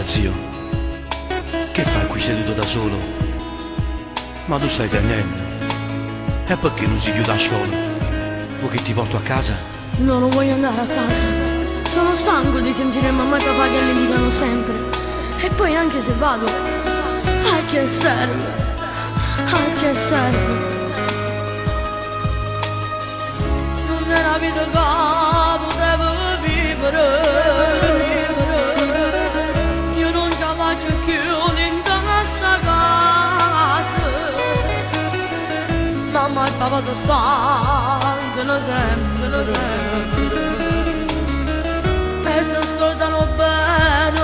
zio, che fai qui seduto da solo? Ma tu stai tenendo? E perché non si chiude la scuola? Vuoi che ti porto a casa? No, non voglio andare a casa. Sono stanco di sentire mamma e papà che litigano sempre. E poi anche se vado, a che serve? A che serve? Non è una vita che potevo vivere. Io non ce la faccio più in questa casa. Mamma e papà ti stanno sempre. E si ascoltano bene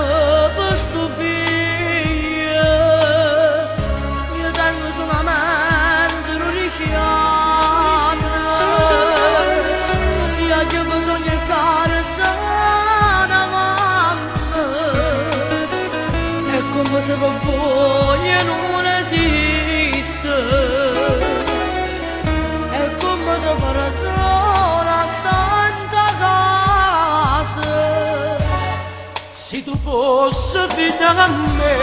per sto figlio. Io tengo solamente un anni. Io ho bisogno di carezzare la mamma. È come se per voi non esiste. È come trovare sola tanta casa. Se tu fossi figlia a me,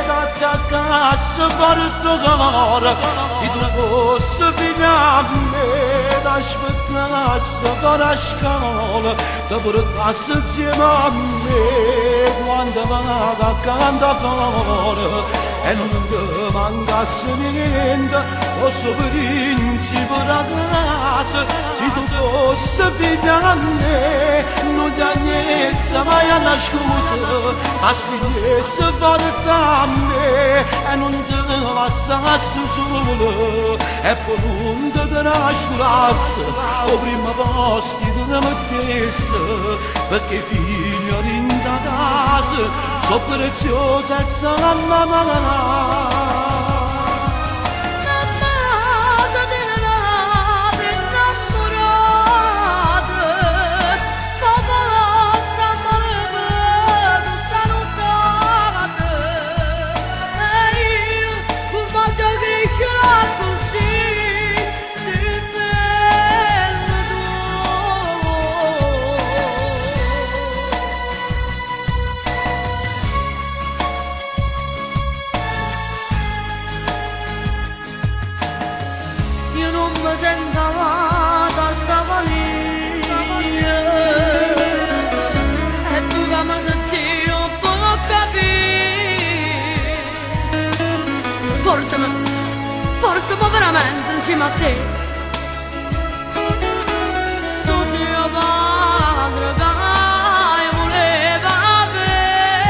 t'attacassi per il tuo cuore. Se tu fossi figlia a me, t'aspettassi per la scuola. Ti portassi insieme a me quando vado accanto a cuore. E non ti mancasse niente, posso principe da casa. Se tu fossi figlia a me, non ti agnesse mai alla scusa. Aspettesse fare da me e non ti lasciassi solo. E poi non ti trascurassi, o prima posti ti mettesse. Perché figlio in casa sono preziosa e sarà mamma. Io non mi sento amata, stava lì. E tu che mi senti un po' capire. Portami veramente insieme a te. Tu sei mio padre che voleva avere.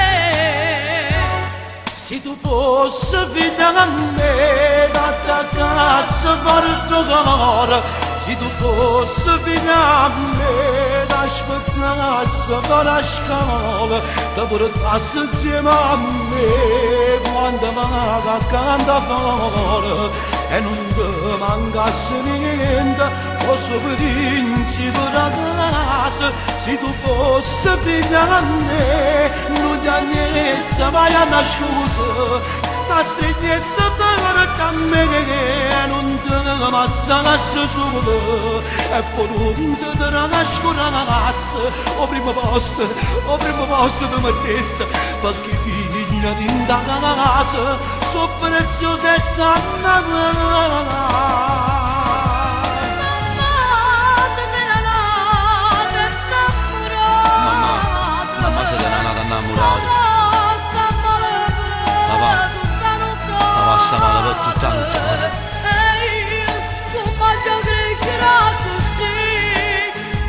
Se tu fossi figlia a me, t'attacassi per il tuo cuore. Se tu fossi figlia a me, t'aspettassi per la scuola. Ti portassi insieme a me quando vado accanto a cuore. E non ti mancasse niente, posso principe da casa. Se tu fossi figlia a me, non ti agnesse mai alla scusa. T'astregnesse per a me e non ti ammazzasse solo. E poi non ti trascurassi, o primo posto ti mettesse. Perché figlia di casa sono preziosa e sanno. Mamma se te n'è nata innamorata. Papà sta male per tutta la notte. E io non voglio crescere così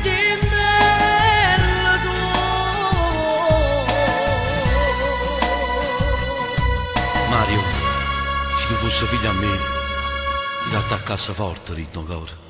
di bello tu. Mario, se tu fossi figlio a me, ti attaccassi forte, ritmo ancora.